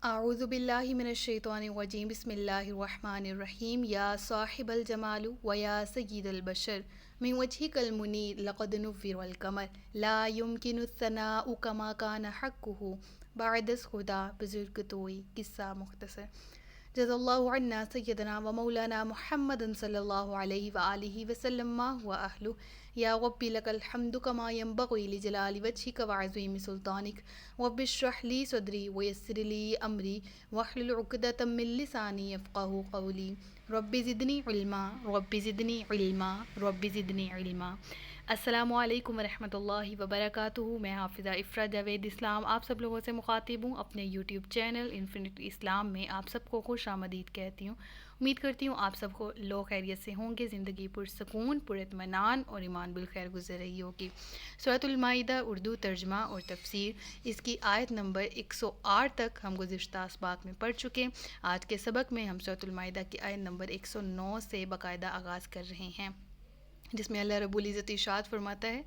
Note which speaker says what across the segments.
Speaker 1: اعوذ باللہ من الشیطان الرجیم بسم اللہ الرحمن الرحیم یا صاحب الجمال و یا سید البشر من وجهک المنیر لقد نور القمر لا يمكن الثناء كما كان حقه بعد خدا بزرگ توئی قصہ مختصر جزا اللہ عنا سیدنا و مولانا محمد صلی اللہ علیہ وآلہ وسلم ما هو اہلہ یا ربی لک الحمد کما ینبغی لجلال وجہک وعظیم سلطانک رب اشرح لی صدری ویسر لی امری واحلل عقدۃ من لسانی یفقہوا قولی رب زدنی علما رب زدنی علما رب زدنی علما۔ السلام علیکم ورحمۃ اللہ وبرکاتہ۔ میں حافظہ افرا جاوید اسلام آپ سب لوگوں سے مخاطب ہوں۔ اپنے یوٹیوب چینل انفینٹ اسلام میں آپ سب کو خوش آمدید کہتی ہوں۔ امید کرتی ہوں آپ سب کو لوگ خیریت سے ہوں گے، زندگی پرسکون پراطمینان اور ایمان بالخیر گزر رہی ہوگی۔ سورۃ المائدہ اردو ترجمہ اور تفسیر، اس کی آیت نمبر 108 تک ہم گزشتہ اسباق میں پڑھ چکے۔ آج کے سبق میں ہم سورۃ المائدہ کی آیت نمبر 109 سے باقاعدہ آغاز کر رہے ہیں، جس میں اللہ رب العزت ارشاد فرماتا ہے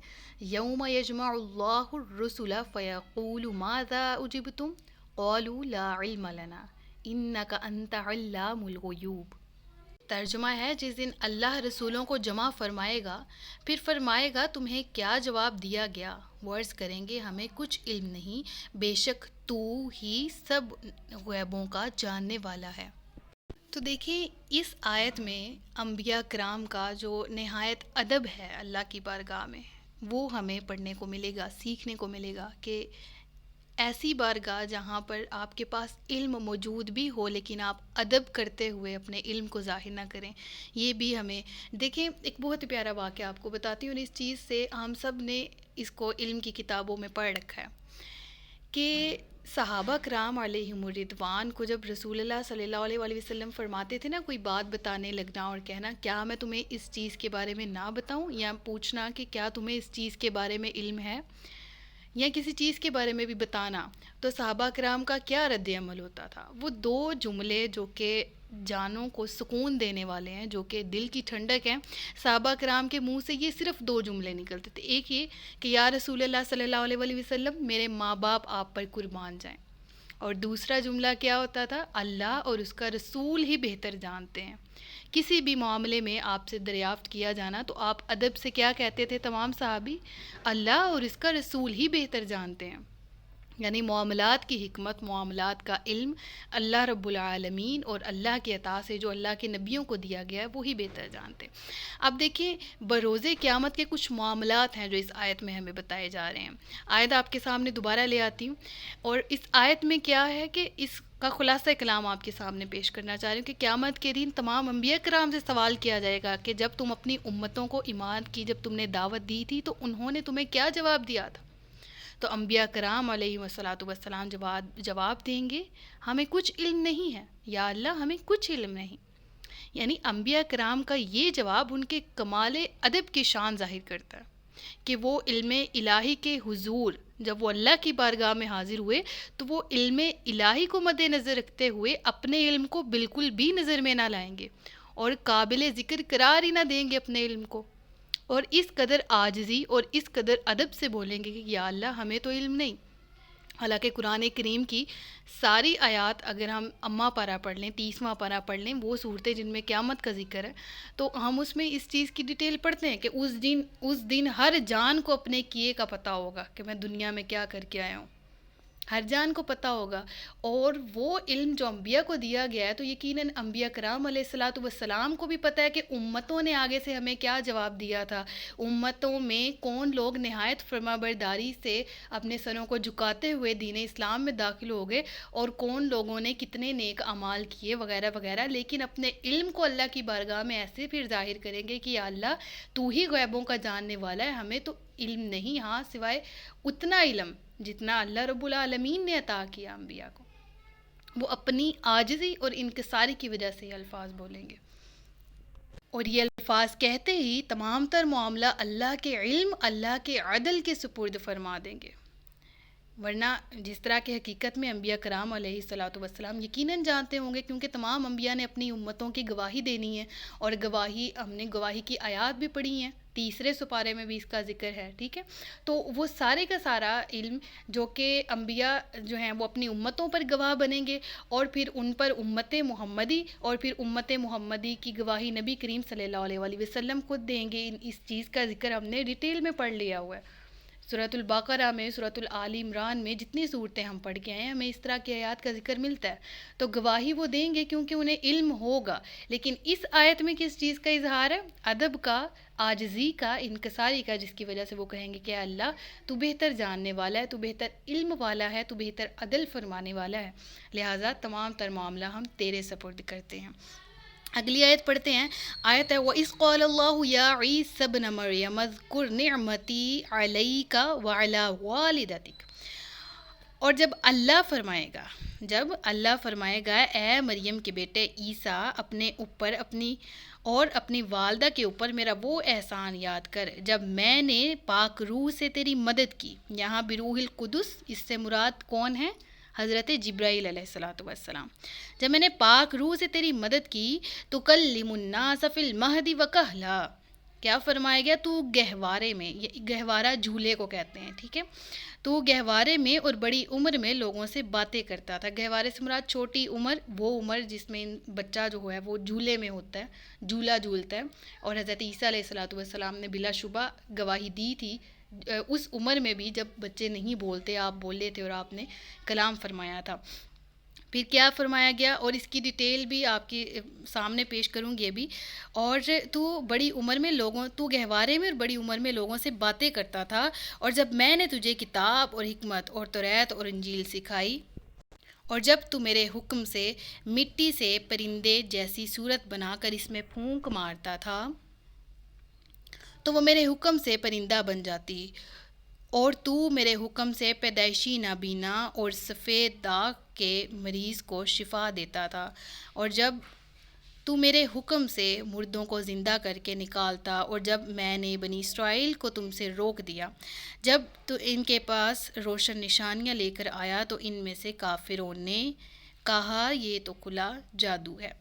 Speaker 1: یوم یجمع اللہ الرسل فیقول ماذا اجبتم قالوا لا علم لنا انک انت علام الغیوب۔ ترجمہ ہے جس دن اللہ رسولوں کو جمع فرمائے گا، پھر فرمائے گا تمہیں کیا جواب دیا گیا؟ وہ عرض کریں گے ہمیں کچھ علم نہیں، بے شک تو ہی سب غیبوں کا جاننے والا ہے۔ تو دیکھیں اس آیت میں انبیاء کرام کا جو نہایت ادب ہے اللہ کی بارگاہ میں، وہ ہمیں پڑھنے کو ملے گا، سیکھنے کو ملے گا کہ ایسی بارگاہ جہاں پر آپ کے پاس علم موجود بھی ہو لیکن آپ ادب کرتے ہوئے اپنے علم کو ظاہر نہ کریں۔ یہ بھی ہمیں دیکھیں، ایک بہت ہی پیارا واقعہ آپ کو بتاتی ہوں، اور اس چیز سے ہم سب نے اس کو علم کی کتابوں میں پڑھ رکھا ہے کہ صحابہ کرام علیہم الرضوان کو جب رسول اللہ صلی اللہ علیہ وآلہ وسلم فرماتے تھے نا، کوئی بات بتانے لگنا اور کہنا کیا میں تمہیں اس چیز کے بارے میں نہ بتاؤں، یا پوچھنا کہ کیا تمہیں اس چیز کے بارے میں علم ہے، یا کسی چیز کے بارے میں بھی بتانا، تو صحابہ کرام کا کیا رد عمل ہوتا تھا؟ وہ دو جملے جو کہ جانوں کو سکون دینے والے ہیں، جو کہ دل کی ٹھنڈک ہیں، صحابہ کرام کے منہ سے یہ صرف دو جملے نکلتے تھے۔ ایک یہ کہ یا رسول اللہ صلی اللہ علیہ وآلہ وسلم میرے ماں باپ آپ پر قربان جائیں، اور دوسرا جملہ کیا ہوتا تھا؟ اللہ اور اس کا رسول ہی بہتر جانتے ہیں۔ کسی بھی معاملے میں آپ سے دریافت کیا جانا تو آپ ادب سے کیا کہتے تھے تمام صحابی؟ اللہ اور اس کا رسول ہی بہتر جانتے ہیں۔ یعنی معاملات کی حکمت، معاملات کا علم اللہ رب العالمین اور اللہ کی عطا سے جو اللہ کے نبیوں کو دیا گیا ہے وہی بہتر جانتے ہیں۔ اب دیکھیں بروز قیامت کے کچھ معاملات ہیں جو اس آیت میں ہمیں بتائے جا رہے ہیں۔ آیت آپ کے سامنے دوبارہ لے آتی ہوں، اور اس آیت میں کیا ہے کہ اس کا خلاصہ کلام آپ کے سامنے پیش کرنا چاہ رہی ہوں کہ قیامت کے دن تمام انبیاء کرام سے سوال کیا جائے گا کہ جب تم اپنی امتوں کو ایمان کی جب تم نے دعوت دی تھی تو انہوں نے تمہیں کیا جواب دیا تھا؟ تو انبیاء کرام علیہ والسلام جواب دیں گے ہمیں کچھ علم نہیں ہے یا اللہ، ہمیں کچھ علم نہیں۔ یعنی انبیاء کرام کا یہ جواب ان کے کمال ادب کی شان ظاہر کرتا ہے کہ وہ علم الہی کے حضور جب وہ اللہ کی بارگاہ میں حاضر ہوئے تو وہ علم الہی کو مد نظر رکھتے ہوئے اپنے علم کو بالکل بھی نظر میں نہ لائیں گے اور قابل ذکر قرار ہی نہ دیں گے اپنے علم کو، اور اس قدر عاجزی اور اس قدر ادب سے بولیں گے کہ یا اللہ ہمیں تو علم نہیں۔ حالانکہ قرآن کریم کی ساری آیات اگر ہم اماں پارہ پڑھ لیں، 30واں پارہ پڑھ لیں، وہ صورتیں جن میں قیامت کا ذکر ہے، تو ہم اس میں اس چیز کی ڈیٹیل پڑھتے ہیں کہ اس دن ہر جان کو اپنے کیے کا پتہ ہوگا کہ میں دنیا میں کیا کر کے آیا ہوں، ہر جان کو پتہ ہوگا۔ اور وہ علم جو انبیاء کو دیا گیا ہے تو یقیناً انبیاء کرام علیہ الصلاۃ والسلام کو بھی پتہ ہے کہ امتوں نے آگے سے ہمیں کیا جواب دیا تھا، امتوں میں کون لوگ نہایت فرما برداری سے اپنے سروں کو جھکاتے ہوئے دین اسلام میں داخل ہو گئے، اور کون لوگوں نے کتنے نیک اعمال کیے وغیرہ وغیرہ، لیکن اپنے علم کو اللہ کی بارگاہ میں ایسے پھر ظاہر کریں گے کہ یا اللہ تو ہی غیبوں کا جاننے والا ہے، ہمیں تو علم نہیں، ہاں سوائے اتنا علم جتنا اللہ رب العالمین نے عطا کیا انبیاء کو۔ وہ اپنی عاجزی اور انکساری کی وجہ سے یہ الفاظ بولیں گے، اور یہ الفاظ کہتے ہی تمام تر معاملہ اللہ کے علم، اللہ کے عدل کے سپرد فرما دیں گے ورنہ جس طرح کہ حقیقت میں انبیاء کرام علیہ الصلوۃ والسلام یقیناً جانتے ہوں گے، کیونکہ تمام انبیاء نے اپنی امتوں کی گواہی دینی ہے، اور گواہی ہم نے گواہی کی آیات بھی پڑھی ہیں، تیسرے سپارے میں بھی اس کا ذکر ہے، ٹھیک ہے۔ تو وہ سارے کا سارا علم جو کہ انبیاء جو ہیں وہ اپنی امتوں پر گواہ بنیں گے، اور پھر ان پر امت محمدی اور پھر امت محمدی کی گواہی نبی کریم صلی اللہ علیہ وآلہ وسلم خود دیں گے۔ اس چیز کا ذکر ہم نے ڈیٹیل میں پڑھ لیا ہوا ہے، سورۃ البقرہ میں، سورۃ آل عمران میں، جتنی صورتیں ہم پڑھ کے آئے ہیں ہمیں اس طرح کی آیات کا ذکر ملتا ہے۔ تو گواہی وہ دیں گے کیونکہ انہیں علم ہوگا، لیکن اس آیت میں کس چیز کا اظہار ہے؟ ادب کا، عاجزی کا، انکساری کا، جس کی وجہ سے وہ کہیں گے کہ اے اللہ تو بہتر جاننے والا ہے، تو بہتر علم والا ہے، تو بہتر عدل فرمانے والا ہے، لہٰذا تمام تر معاملہ ہم تیرے سپرد کرتے ہیں۔ اگلی آیت پڑھتے ہیں، آیت ہے وَإِذْ قَالَ اللَّهُ يَا عِيسَى ابْنَ مَرْيَمَ اذْكُرْ نِعْمَتِي عَلَيْكَ وَعَلَىٰ وَالِدَتِكَ، اور جب اللہ فرمائے گا اے مریم کے بیٹے عیسیٰ اپنے اوپر اور اپنی والدہ کے اوپر میرا وہ احسان یاد کر جب میں نے پاک روح سے تیری مدد کی۔ یہاں بروح القدس، اس سے مراد کون ہے؟ حضرت جبرائیل علیہ الصلوۃ والسلام۔ جب میں نے پاک روح سے تیری مدد کی تو کلم الناس فی المہد وکہلا، کیا فرمایا گیا؟ تو گہوارے میں، یہ گہوارہ جھولے کو کہتے ہیں، ٹھیک ہے، تو گہوارے میں اور بڑی عمر میں لوگوں سے باتیں کرتا تھا۔ گہوارے سے مراد چھوٹی عمر، وہ عمر جس میں بچہ جو ہے وہ جھولے میں ہوتا ہے، جھولا جھولتا ہے، اور حضرت عیسیٰ علیہ الصلوۃ والسلام نے بلا شبہ گواہی دی تھی اس عمر میں بھی جب بچے نہیں بولتے، آپ بولے تھے اور آپ نے کلام فرمایا تھا۔ پھر کیا فرمایا گیا، اور اس کی ڈیٹیل بھی آپ کے سامنے پیش کروں گی ابھی۔ اور تو گہوارے میں اور بڑی عمر میں لوگوں سے باتیں کرتا تھا، اور جب میں نے تجھے کتاب اور حکمت اور توریت اور انجیل سکھائی، اور جب تو میرے حکم سے مٹی سے پرندے جیسی صورت بنا کر اس میں پھونک مارتا تھا تو وہ میرے حکم سے پرندہ بن جاتی، اور تو میرے حکم سے پیدائشی نابینا اور سفید داغ کے مریض کو شفا دیتا تھا، اور جب تو میرے حکم سے مردوں کو زندہ کر کے نکالتا، اور جب میں نے بنی اسرائیل کو تم سے روک دیا، جب تو ان کے پاس روشن نشانیاں لے کر آیا تو ان میں سے کافروں نے کہا یہ تو کھلا جادو ہے۔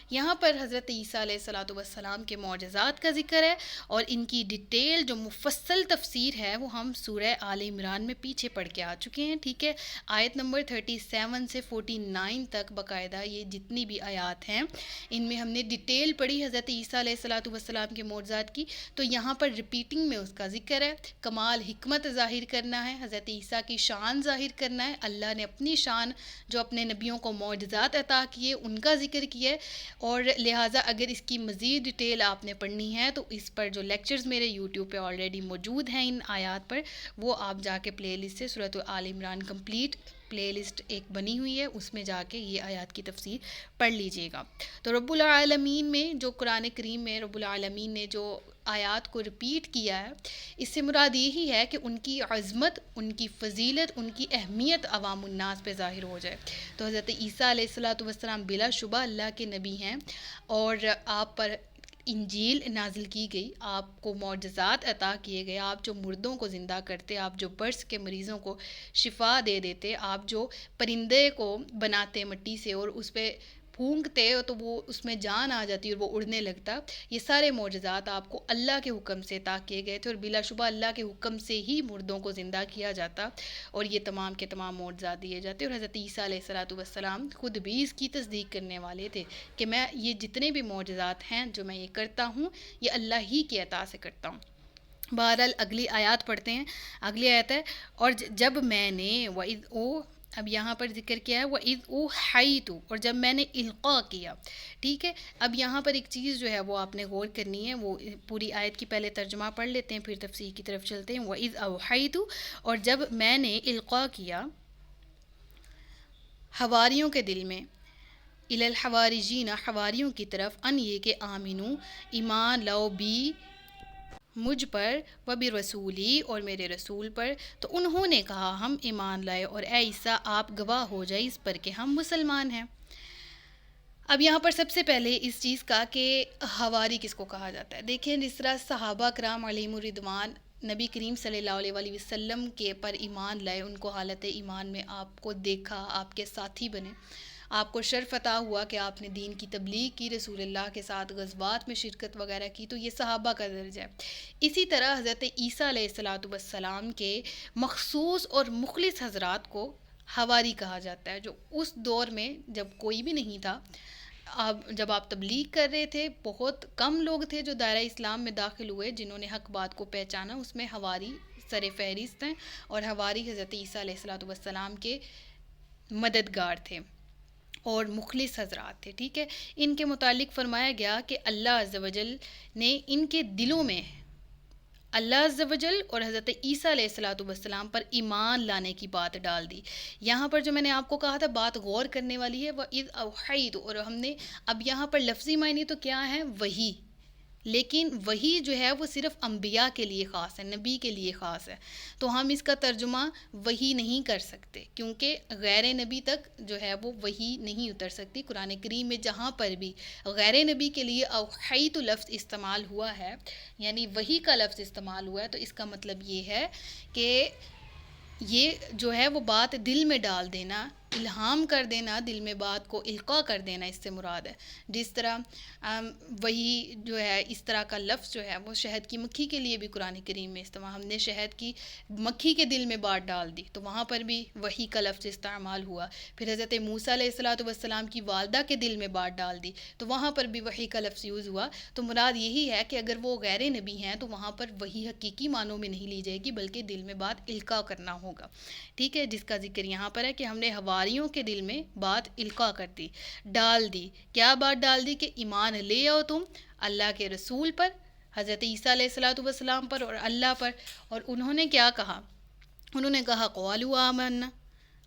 Speaker 1: یہاں پر حضرت عیسیٰ علیہ الصلوۃ والسلام کے معجزات کا ذکر ہے، اور ان کی ڈیٹیل جو مفصل تفسیر ہے وہ ہم سورہ آل عمران میں پیچھے پڑھ کے آ چکے ہیں، ٹھیک ہے، آیت نمبر 37 سے 49 تک باقاعدہ یہ جتنی بھی آیات ہیں ان میں ہم نے ڈیٹیل پڑھی حضرت عیسیٰ علیہ الصلوۃ والسلام کے معجزات کی۔ تو یہاں پر ریپیٹنگ میں اس کا ذکر ہے، کمال حکمت ظاہر کرنا ہے، حضرت عیسیٰ کی شان ظاہر کرنا ہے، اللہ نے اپنی شان جو اپنے نبیوں کو معجزات عطا کیے ان کا ذکر کیا ہے، اور لہٰذا اگر اس کی مزید ڈیٹیل آپ نے پڑھنی ہے تو اس پر جو لیکچرز میرے یوٹیوب پہ آلریڈی موجود ہیں ان آیات پر، وہ آپ جا کے پلے لسٹ سے سورۃ آل عمران کمپلیٹ پلے لسٹ ایک بنی ہوئی ہے، اس میں جا کے یہ آیات کی تفسیر پڑھ لیجئے گا۔ تو رب العالمین میں جو قرآن کریم میں رب العالمین نے جو آیات کو رپیٹ کیا ہے، اس سے مراد یہی ہے کہ ان کی عظمت، ان کی فضیلت، ان کی اہمیت عوام الناس پہ ظاہر ہو جائے۔ تو حضرت عیسیٰ علیہ الصلوۃ والسلام بلا شبہ اللہ کے نبی ہیں، اور آپ پر انجیل نازل کی گئی، آپ کو معجزات عطا کیے گئے، آپ جو مردوں کو زندہ کرتے، آپ جو برس کے مریضوں کو شفا دے دیتے، آپ جو پرندے کو بناتے مٹی سے اور اس پہ پھونکتے تو وہ اس میں جان آ جاتی اور وہ اڑنے لگتا، یہ سارے معجزات آپ کو اللہ کے حکم سے عطا کیے گئے تھے، اور بلا شبہ اللہ کے حکم سے ہی مردوں کو زندہ کیا جاتا، اور یہ تمام کے تمام معجزات دیے جاتے، اور حضرت عیسیٰ علیہ الصلوۃ والسلام خود بھی اس کی تصدیق کرنے والے تھے کہ میں یہ جتنے بھی معجزات ہیں جو میں یہ کرتا ہوں یہ اللہ ہی کی عطا سے کرتا ہوں۔ بہرحال اگلی آیات پڑھتے ہیں، اگلی آیت ہے، اور جب میں نے اب یہاں پر ذکر کیا ہے وَإِذْ أُوحَيْتُ، اور جب میں نے القاء کیا، ٹھیک ہے۔ اب یہاں پر ایک چیز جو ہے وہ آپ نے غور کرنی ہے، وہ پوری آیت کی پہلے ترجمہ پڑھ لیتے ہیں پھر تفسیر کی طرف چلتے ہیں۔ وَإِذْ أُوحَيْتُ، اور جب میں نے القاء کیا حواریوں کے دل میں، الی الحواریجین، حواریوں کی طرف، ان یہ کہ آمنو، ایمان لاؤ، بھی مجھ پر، و برسولی، اور میرے رسول پر، تو انہوں نے کہا ہم ایمان لائے، اور اے عیسیٰ آپ گواہ ہو جائے اس پر کہ ہم مسلمان ہیں۔ اب یہاں پر سب سے پہلے اس چیز کا کہ حواری کس کو کہا جاتا ہے، دیکھیں جس طرح صحابہ کرام علیہم الرضوان نبی کریم صلی اللہ علیہ وسلم کے پر ایمان لائے، ان کو حالت ایمان میں آپ کو دیکھا، آپ کے ساتھی بنے، آپ کو شرف عطا ہوا کہ آپ نے دین کی تبلیغ کی، رسول اللہ کے ساتھ غزوات میں شرکت وغیرہ کی، تو یہ صحابہ کا درجہ ہے۔ اسی طرح حضرت عیسیٰ علیہ السلام کے مخصوص اور مخلص حضرات کو حواری کہا جاتا ہے، جو اس دور میں جب کوئی بھی نہیں تھا، جب آپ تبلیغ کر رہے تھے، بہت کم لوگ تھے جو دائرہ اسلام میں داخل ہوئے، جنہوں نے حق بات کو پہچانا، اس میں حواری سر فہرست ہیں، اور حواری حضرت عیسیٰ علیہ السلام کے مددگار تھے اور مخلص حضرات تھے، ٹھیک ہے۔ ان کے متعلق فرمایا گیا کہ اللہ عز و جل نے ان کے دلوں میں اللہ عز و جل اور حضرت عیسیٰ علیہ السلام پر ایمان لانے کی بات ڈال دی۔ یہاں پر جو میں نے آپ کو کہا تھا بات غور کرنے والی ہے، وَإِذْ أَوْحَيْتُ، اور ہم نے اب یہاں پر لفظی معنی تو کیا ہے؟ وحی، لیکن وحی جو ہے وہ صرف انبیاء کے لیے خاص ہے، نبی کے لیے خاص ہے، تو ہم اس کا ترجمہ وحی نہیں کر سکتے، کیونکہ غیر نبی تک جو ہے وہ وحی نہیں اتر سکتی۔ قرآن کریم میں جہاں پر بھی غیر نبی کے لیے اوحیت لفظ استعمال ہوا ہے، یعنی وحی کا لفظ استعمال ہوا ہے، تو اس کا مطلب یہ ہے کہ یہ جو ہے وہ بات دل میں ڈال دینا، الہام کر دینا، دل میں بات کو القاء کر دینا، اس سے مراد ہے۔ جس طرح وہی جو ہے اس طرح کا لفظ جو ہے وہ شہد کی مکھی کے لیے بھی قرآن کریم میں استعمال، ہم نے شہد کی مکھی کے دل میں بات ڈال دی، تو وہاں پر بھی وحی کا لفظ استعمال ہوا۔ پھر حضرت موسیٰ علیہ السلام کی والدہ کے دل میں بات ڈال دی، تو وہاں پر بھی وحی کا لفظ یوز ہوا۔ تو مراد یہی ہے کہ اگر وہ غیر نبی ہیں تو وہاں پر وحی حقیقی معنوں میں نہیں لی جائے گی، بلکہ دل میں بات القاء کرنا ہوگا، ٹھیک ہے، جس کا ذکر یہاں پر ہے کہ ہم نے حواریوں کے دل میں بات القاء کر دی، ڈال دی۔ کیا بات ڈال دی؟ کہ ایمان لے آؤ تم اللہ کے رسول پر، حضرت عیسیٰ علیہ السلام پر اور اللہ پر۔ اور انہوں نے کیا کہا؟ انہوں نے کہا قالوا آمنا،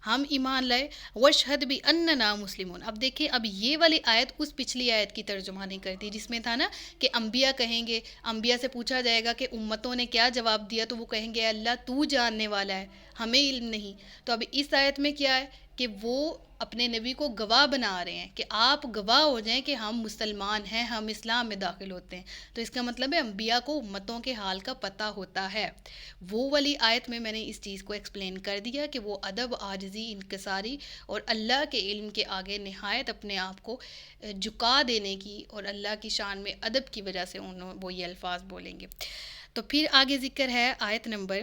Speaker 1: ہم ایمان لائے، واشہد باننا مسلمون۔ اب دیکھیں، اب یہ والی آیت اس پچھلی آیت کی ترجمہ نہیں کرتی جس میں تھا نا کہ انبیاء کہیں گے، انبیاء سے پوچھا جائے گا کہ امتوں نے کیا جواب دیا، تو وہ کہیں گے اللہ تو جاننے والا ہے، ہمیں علم نہیں۔ تو اب اس آیت میں کیا ہے کہ وہ اپنے نبی کو گواہ بنا رہے ہیں کہ آپ گواہ ہو جائیں کہ ہم مسلمان ہیں، ہم اسلام میں داخل ہوتے ہیں۔ تو اس کا مطلب ہے انبیاء کو امتوں کے حال کا پتہ ہوتا ہے۔ وہ والی آیت میں نے اس چیز کو ایکسپلین کر دیا کہ وہ ادب، عاجزی، انکساری اور اللہ کے علم کے آگے نہایت اپنے آپ کو جھکا دینے کی اور اللہ کی شان میں ادب کی وجہ سے وہ یہ الفاظ بولیں گے۔ تو پھر آگے ذکر ہے آیت نمبر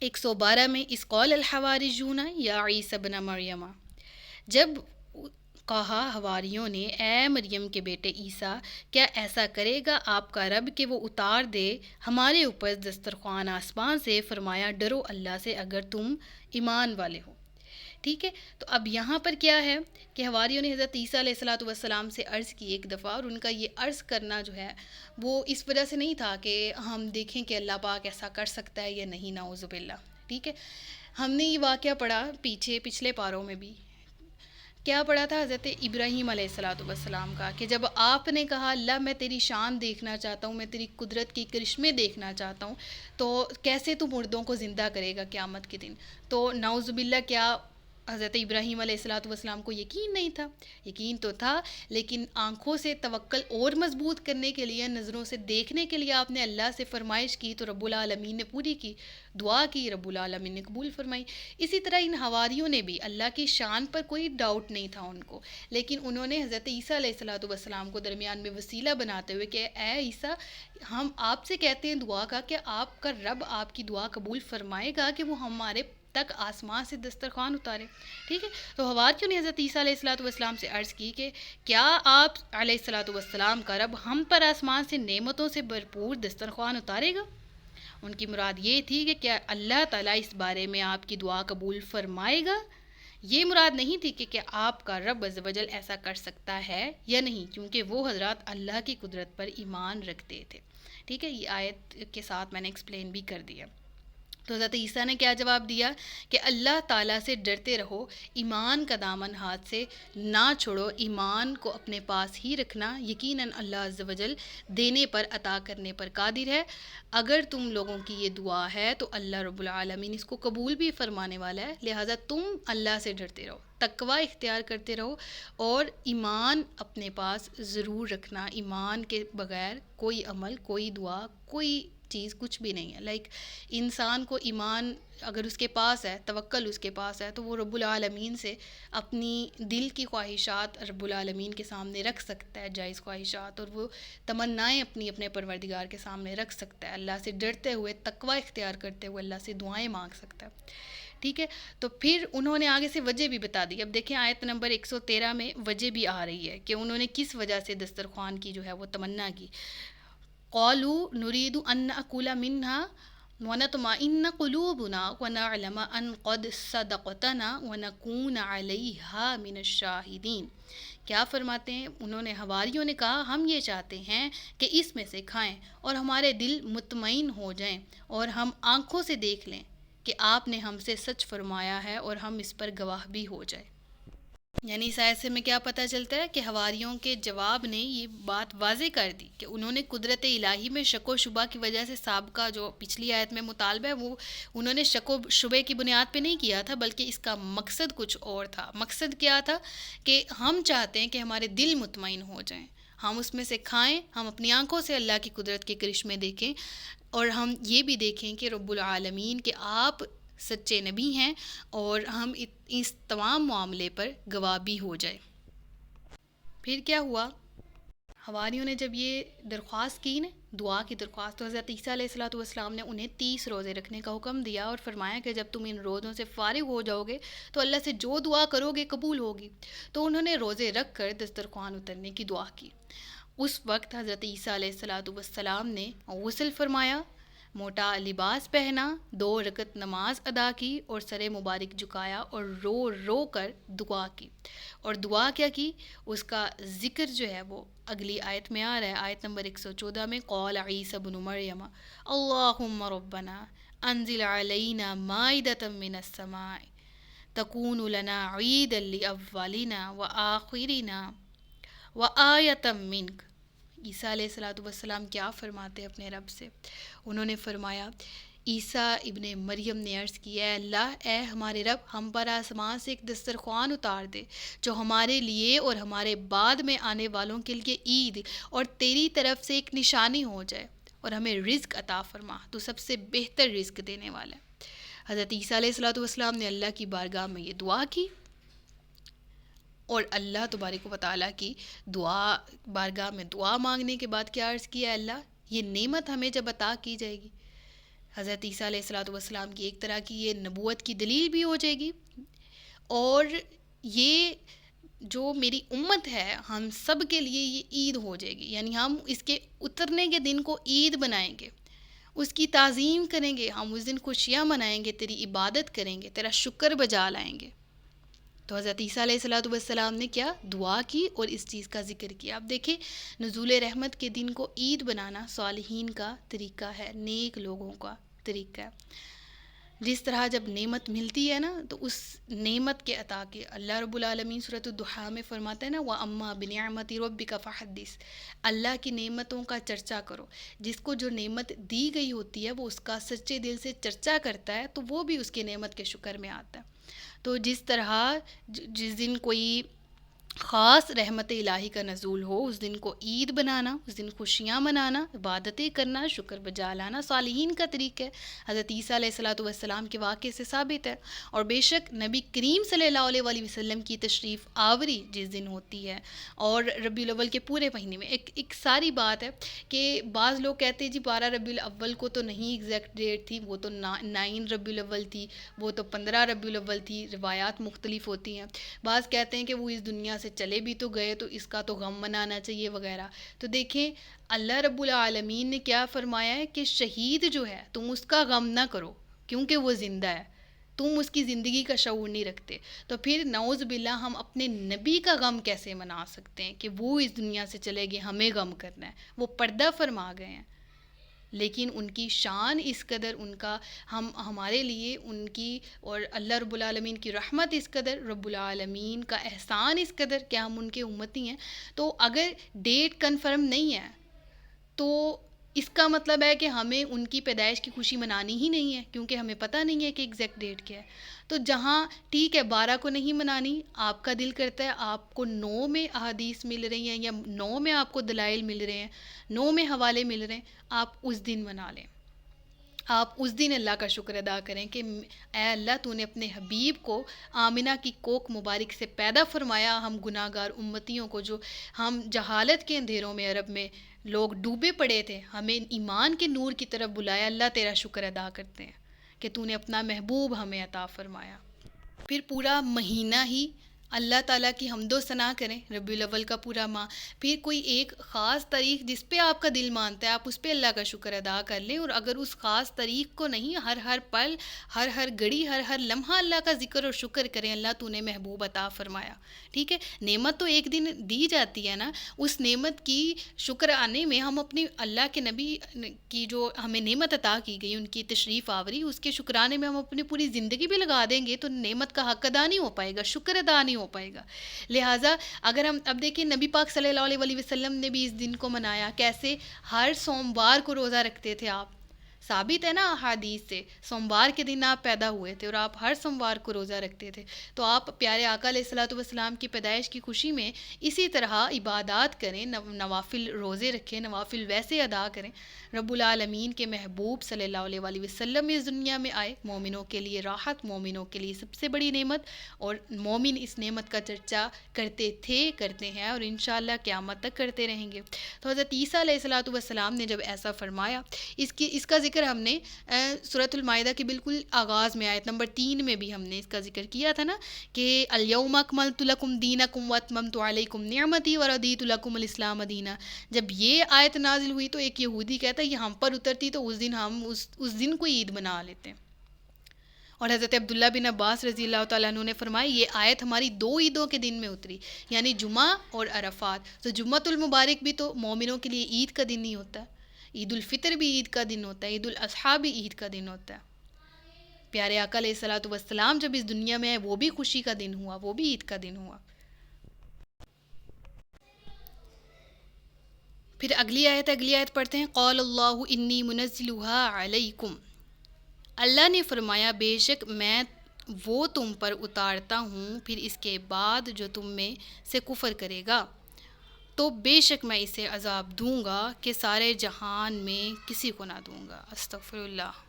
Speaker 1: 112 میں، اذ قال الحواریون یا عیسی ابن مریم، جب کہا حواریوں نے اے مریم کے بیٹے عیسیٰ، کیا ایسا کرے گا آپ کا رب کہ وہ اتار دے ہمارے اوپر دسترخوان آسمان سے؟ فرمایا ڈرو اللہ سے اگر تم ایمان والے ہو، ٹھیک ہے۔ تو اب یہاں پر کیا ہے کہ حواریوں نے حضرت عیسیٰ علیہ السلام سے عرض کی ایک دفعہ، اور ان کا یہ عرض کرنا جو ہے وہ اس وجہ سے نہیں تھا کہ ہم دیکھیں کہ اللہ پاک ایسا کر سکتا ہے یا نہیں، نعوذ باللہ، ٹھیک ہے۔ ہم نے یہ واقعہ پڑھا پچھلے پاروں میں بھی، کیا پڑھا تھا؟ حضرت ابراہیم علیہ السلام کا، کہ جب آپ نے کہا اللہ میں تیری شان دیکھنا چاہتا ہوں، میں تیری قدرت کی کرشمے دیکھنا چاہتا ہوں، تو کیسے تو مردوں کو زندہ کرے گا قیامت کے دن؟ تو نعوذ باللہ کیا حضرت ابراہیم علیہ السلام کو یقین نہیں تھا؟ یقین تو تھا، لیکن آنکھوں سے توکل اور مضبوط کرنے کے لیے، نظروں سے دیکھنے کے لیے آپ نے اللہ سے فرمائش کی، تو رب العالمین نے پوری کی، دعا کی، رب العالمین نے قبول فرمائی۔ اسی طرح ان حواریوں نے بھی، اللہ کی شان پر کوئی ڈاؤٹ نہیں تھا ان کو، لیکن انہوں نے حضرت عیسیٰ علیہ السلام کو درمیان میں وسیلہ بناتے ہوئے کہ اے عیسیٰ، ہم آپ سے کہتے ہیں دعا کا کہ آپ کا رب آپ کی دعا قبول فرمائے گا کہ وہ ہمارے تک آسمان سے دسترخوان اتارے، ٹھیک ہے۔ تو حواریوں نے حضرت عیسیٰ علیہ السلام سے عرض کی کہ کیا آپ علیہ السلام کا رب ہم پر آسمان سے نعمتوں سے بھرپور دسترخوان اتارے گا؟ ان کی مراد یہ تھی کہ کیا اللہ تعالیٰ اس بارے میں آپ کی دعا قبول فرمائے گا؟ یہ مراد نہیں تھی کہ کیا آپ کا رب عز و جل ایسا کر سکتا ہے یا نہیں، کیونکہ وہ حضرات اللہ کی قدرت پر ایمان رکھتے تھے، ٹھیک ہے۔ یہ آیت کے ساتھ میں نے ایکسپلین بھی کر دیا۔ تو حضرت عیسیٰ نے کیا جواب دیا کہ اللہ تعالیٰ سے ڈرتے رہو، ایمان کا دامن ہاتھ سے نہ چھوڑو، ایمان کو اپنے پاس ہی رکھنا، یقیناً اللہ عز و جل دینے پر، عطا کرنے پر قادر ہے۔ اگر تم لوگوں کی یہ دعا ہے تو اللہ رب العالمین اس کو قبول بھی فرمانے والا ہے، لہٰذا تم اللہ سے ڈرتے رہو، تقوی اختیار کرتے رہو، اور ایمان اپنے پاس ضرور رکھنا۔ ایمان کے بغیر کوئی عمل، کوئی دعا، کوئی چیز کچھ بھی نہیں ہے. انسان کو ایمان اگر اس کے پاس ہے، توکل اس کے پاس ہے، تو وہ رب العالمین سے اپنی دل کی خواہشات رب العالمین کے سامنے رکھ سکتا ہے، جائز خواہشات، اور وہ تمنائیں اپنے پروردگار کے سامنے رکھ سکتا ہے. اللہ سے ڈرتے ہوئے، تقوی اختیار کرتے ہوئے اللہ سے دعائیں مانگ سکتا ہے. ٹھیک ہے، تو پھر انہوں نے آگے سے وجہ بھی بتا دی. اب دیکھیں آیت نمبر 113 میں وجہ بھی آ رہی ہے کہ انہوں نے کس وجہ سے دسترخوان کی جو ہے وہ تمنا کی. قالوا نريد ان ناكل منها ونطمئن قلوبنا ونعلم ان قد صدقتنا ونكون عليها من الشاهدين. کیا فرماتے ہیں انہوں نے، حواریوں نے کہا ہم یہ چاہتے ہیں کہ اس میں سے کھائیں اور ہمارے دل مطمئن ہو جائیں اور ہم آنکھوں سے دیکھ لیں کہ آپ نے ہم سے سچ فرمایا ہے اور ہم اس پر گواہ بھی ہو جائیں. یعنی اس آیت سے میں کیا پتہ چلتا ہے کہ حواریوں کے جواب نے یہ بات واضح کر دی کہ انہوں نے قدرت الہی میں شک و شبہ کی وجہ سے سابقہ جو پچھلی آیت میں مطالبہ ہے وہ انہوں نے شک و شبے کی بنیاد پہ نہیں کیا تھا، بلکہ اس کا مقصد کچھ اور تھا. مقصد کیا تھا کہ ہم چاہتے ہیں کہ ہمارے دل مطمئن ہو جائیں، ہم اس میں سے کھائیں، ہم اپنی آنکھوں سے اللہ کی قدرت کے کرشمے دیکھیں، اور ہم یہ بھی دیکھیں کہ رب العالمین کہ آپ سچے نبی ہیں اور ہم اس تمام معاملے پر گواہ بھی ہو جائے. پھر کیا ہوا؟ حواریوں نے جب یہ درخواست کی نا، دعا کی درخواست، تو حضرت عیسیٰ علیہ السلام نے انہیں 30 روزے رکھنے کا حکم دیا اور فرمایا کہ جب تم ان روزوں سے فارغ ہو جاؤ گے تو اللہ سے جو دعا کرو گے قبول ہوگی. تو انہوں نے روزے رکھ کر دسترخوان اترنے کی دعا کی. اس وقت حضرت عیسیٰ علیہ السلام نے غسل فرمایا، موٹا لباس پہنا، 2 رکعت نماز ادا کی اور سر مبارک جھکایا اور رو رو کر دعا کی. اور دعا کیا کی؟ اس کا ذکر جو ہے وہ اگلی آیت میں آ رہا ہے. آیت نمبر 114 میں قال عیسی بن مریم اللہم ربنا انزل علینا مائدۃ من السماء تکون لنا عیدا لاولنا وآخرنا وآیۃ منک. عیسیٰ علیہ السلام کیا فرماتے اپنے رب سے؟ انہوں نے فرمایا، عیسیٰ ابن مریم نے عرض کی، اے اللہ، اے ہمارے رب، ہم پر آسمان سے ایک دسترخوان اتار دے جو ہمارے لیے اور ہمارے بعد میں آنے والوں کے لیے عید اور تیری طرف سے ایک نشانی ہو جائے، اور ہمیں رزق عطا فرما، تو سب سے بہتر رزق دینے والا ہے. حضرت عیسیٰ علیہ السلام نے اللہ کی بارگاہ میں یہ دعا کی، اور اللہ تبارک و تعالیٰ کی بارگاہ میں دعا مانگنے کے بعد کیا عرض کیا؟ اللہ، یہ نعمت ہمیں جب عطا کی جائے گی، حضرت عیسیٰ علیہ السلام کی ایک طرح کی یہ نبوت کی دلیل بھی ہو جائے گی، اور یہ جو میری امت ہے ہم سب کے لیے یہ عید ہو جائے گی. یعنی ہم اس کے اترنے کے دن کو عید بنائیں گے، اس کی تعظیم کریں گے، ہم اس دن خوشیاں منائیں گے، تیری عبادت کریں گے، تیرا شکر بجا لائیں گے. تو حضرت عیسیٰ علیہ السلام نے کیا؟ دعا کی اور اس چیز کا ذکر کیا. اب دیکھیں، نزول رحمت کے دن کو عید بنانا صالحین کا طریقہ ہے، نیک لوگوں کا طریقہ ہے. جس طرح جب نعمت ملتی ہے نا تو اس نعمت کے عطا کے اللہ رب العالمین سورۃ الضحیٰ میں فرماتا ہے نا وَأَمَّا بِنِعْمَتِ رَبِّكَ فَحَدِّثْ. اللہ کی نعمتوں کا چرچا کرو. جس کو جو نعمت دی گئی ہوتی ہے وہ اس کا سچے دل سے چرچا کرتا ہے تو وہ بھی اس کی نعمت کے شکر میں آتا ہے. تو جس طرح جس دن کوئی خاص رحمت الہی کا نزول ہو اس دن کو عید بنانا، اس دن خوشیاں منانا، عبادتیں کرنا، شکر بجا لانا صالحین کا طریقہ ہے. حضرت عیسیٰ علیہ السلام کے واقعے سے ثابت ہے. اور بے شک نبی کریم صلی اللہ علیہ وسلم کی تشریف آوری جس دن ہوتی ہے اور ربیع الاول کے پورے مہینے میں ایک ساری بات ہے کہ بعض لوگ کہتے ہیں جی 12 ربیع الاول کو تو نہیں ایگزیکٹ ڈیٹ تھی، وہ تو 9 ربیع الاول تھی، وہ تو 15 ربیع الاول تھی. روایات مختلف ہوتی ہیں. بعض کہتے ہیں کہ وہ اس دنیا سے چلے بھی تو گئے تو اس کا تو غم منانا چاہیے وغیرہ. تو دیکھیں اللہ رب العالمین نے کیا فرمایا ہے کہ شہید جو ہے تم اس کا غم نہ کرو کیونکہ وہ زندہ ہے، تم اس کی زندگی کا شعور نہیں رکھتے. تو پھر نعوذ باللہ ہم اپنے نبی کا غم کیسے منا سکتے ہیں کہ وہ اس دنیا سے چلے گئے، ہمیں غم کرنا ہے. وہ پردہ فرما گئے ہیں، لیکن ان کی شان اس قدر، ان کا ہمارے لیے ان کی اور اللہ رب العالمین کی رحمت اس قدر، رب العالمین کا احسان اس قدر کہ ہم ان کے امتی ہیں. تو اگر ڈیٹ کنفرم نہیں ہے تو اس کا مطلب ہے کہ ہمیں ان کی پیدائش کی خوشی منانی ہی نہیں ہے، کیونکہ ہمیں پتہ نہیں ہے کہ ایگزیکٹ ڈیٹ کیا ہے. تو جہاں ٹھیک ہے 12 کو نہیں منانی، آپ کا دل کرتا ہے آپ کو 9 میں احادیث مل رہی ہیں یا 9 میں آپ کو دلائل مل رہے ہیں، 9 میں حوالے مل رہے ہیں، آپ اس دن منا لیں. آپ اس دن اللہ کا شکر ادا کریں کہ اے اللہ تو نے اپنے حبیب کو آمنہ کی کوکھ مبارک سے پیدا فرمایا، ہم گناہ گار امتیوں کو جو ہم جہالت کے اندھیروں میں عرب میں لوگ ڈوبے پڑے تھے، ہمیں ایمان کے نور کی طرف بلایا، اللہ تیرا شکر ادا کرتے ہیں کہ تو نے اپنا محبوب ہمیں عطا فرمایا۔ پھر پورا مہینہ ہی اللہ تعالیٰ کی حمد و ثنا کریں، ربیع الاول کا پورا ماہ، پھر کوئی ایک خاص تاریخ جس پہ آپ کا دل مانتا ہے آپ اس پہ اللہ کا شکر ادا کر لیں، اور اگر اس خاص تاریخ کو نہیں، ہر پل، ہر گھڑی، ہر لمحہ اللہ کا ذکر اور شکر کریں، اللہ تو نے محبوب عطا فرمایا۔ ٹھیک ہے، نعمت تو ایک دن دی جاتی ہے نا، اس نعمت کی شکر آنے میں ہم اپنی اللہ کے نبی کی جو ہمیں نعمت عطا کی گئی، ان کی تشریف آوری، اس کے شکرانے میں ہم اپنی پوری زندگی بھی لگا دیں گے تو نعمت کا حق ادا نہیں ہو پائے گا، شکر ادا نہیں ہو پائے گا۔ لہٰذا اگر ہم اب دیکھیں نبی پاک صلی اللہ علیہ وسلم نے بھی اس دن کو منایا، کیسے؟ ہر سوموار کو روزہ رکھتے تھے آپ، ثابت ہے نا احادیث سے، سوموار کے دن آپ پیدا ہوئے تھے اور آپ ہر سوموار کو روزہ رکھتے تھے، تو آپ پیارے آقا علیہ الصلوۃ والسلام کی پیدائش کی خوشی میں اسی طرح عبادات کریں، نوافل روزے رکھیں، نوافل ویسے ادا کریں۔ رب العالمین کے محبوب صلی اللہ علیہ وآلہ وسلم اس دنیا میں آئے، مومنوں کے لیے راحت، مومنوں کے لیے سب سے بڑی نعمت، اور مومن اس نعمت کا چرچا کرتے تھے، کرتے ہیں، اور انشاءاللہ قیامت تک کرتے رہیں گے۔ تو حضرت عیسیٰ علیہ الصلوۃ والسلام نے جب ایسا فرمایا، اس کا ذکر ہم نے سورۃ المائدہ کے بالکل آغاز میں آیت نمبر 3 میں بھی ہم نے اس کا ذکر کیا تھا نا، کہ الیوم اکملت لکم دینکم واتممت علیکم نعمتی ورضیت لکم الاسلام دینا۔ جب یہ آیت نازل ہوئی تو ایک یہودی کہتا ہے یہ ہم پر اترتی تو اس دن ہم اس دن کو عید بنا لیتے ہیں، اور حضرت عبداللہ بن عباس رضی اللہ تعالیٰ عنہ نے فرمایا یہ آیت ہماری 2 عیدوں کے دن میں اتری، یعنی جمعہ اور عرفات۔ تو جمعۃ المبارک بھی تو مومنوں کے لیے عید کا دن ہی ہوتا ہے، عید الفطر بھی عید کا دن ہوتا ہے، عید الاضحیٰ بھی عید کا دن ہوتا ہے۔ پیارے آقا علیہ الصلوۃ والسلام جب اس دنیا میں آئے وہ بھی خوشی کا دن ہوا، وہ بھی عید کا دن ہوا۔ پھر اگلی آیت پڑھتے ہیں، قال اللہ انی منزلها علیکم، اللہ نے فرمایا بے شک میں وہ تم پر اتارتا ہوں، پھر اس کے بعد جو تم میں سے کفر کرے گا تو بے شک میں اسے عذاب دوں گا کہ سارے جہان میں کسی کو نہ دوں گا۔ استغفر اللہ۔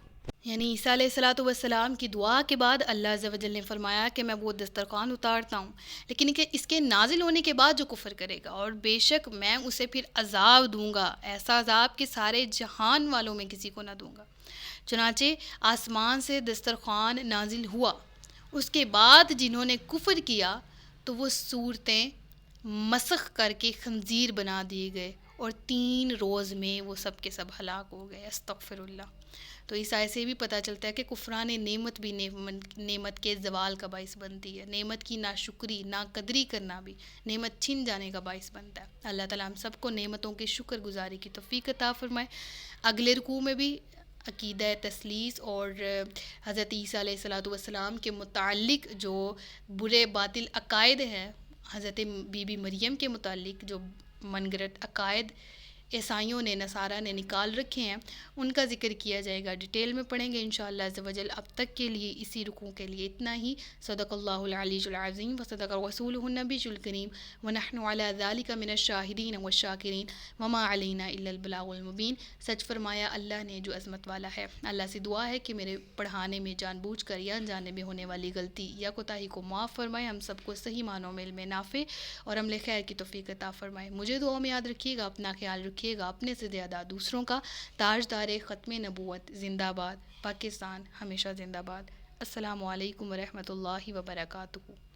Speaker 1: یعنی عیسیٰ علیہ الصلوۃ والسلام کی دعا کے بعد اللہ عز و جل نے فرمایا کہ میں وہ دسترخوان اتارتا ہوں، لیکن اس کے نازل ہونے کے بعد جو کفر کرے گا، اور بے شک میں اسے پھر عذاب دوں گا، ایسا عذاب کہ سارے جہان والوں میں کسی کو نہ دوں گا۔ چنانچہ آسمان سے دسترخوان نازل ہوا، اس کے بعد جنہوں نے کفر کیا تو وہ صورتیں مسخ کر کے خنزیر بنا دیے گئے، اور 3 روز میں وہ سب کے سب ہلاک ہو گئے۔ استغفر اللہ۔ تو اس آیت سے بھی پتہ چلتا ہے کہ کفران نعمت بھی نعمت کے زوال کا باعث بنتی ہے، نعمت کی ناشکری، ناقدری کرنا بھی نعمت چھن جانے کا باعث بنتا ہے۔ اللہ تعالیٰ ہم سب کو نعمتوں کے شکر گزاری کی توفیق عطا فرمائے۔ اگلے رکوع میں بھی عقیدہ تثلیث اور حضرت عیسیٰ علیہ الصلوۃ والسلام کے متعلق جو برے باطل عقائد ہیں، حضرت بی بی مریم کے متعلق جو من گھڑت عقائد عیسائیوں نے، نصارہ نے نکال رکھے ہیں، ان کا ذکر کیا جائے گا، ڈیٹیل میں پڑھیں گے انشاءاللہ عز و جل۔ اب تک کے لیے اسی رکوع کے لیے اتنا ہی۔ صدق اللہ العلی العظیم وصدق رسولہ النبی الکریم ونحن علی ذلک من الشاہدین والشاکرین وما علینا الا البلاغ المبین۔ سچ فرمایا اللہ نے جو عظمت والا ہے۔ اللہ سے دعا ہے کہ میرے پڑھانے میں جان بوجھ کر یا انجانے میں ہونے والی غلطی یا کوتاہی کو معاف فرمائے، ہم سب کو صحیح معنوں میں علم نافع اور عمل خیر کی توفیق عطا فرمائے۔ مجھے دعا میں یاد رکھیے گا، اپنا خیال رکھیے گا، اپنے سے زیادہ دوسروں کا۔ تاجدار ختم نبوت زندہ باد، پاکستان ہمیشہ زندہ باد۔ السلام علیکم ورحمۃ اللہ وبرکاتہ۔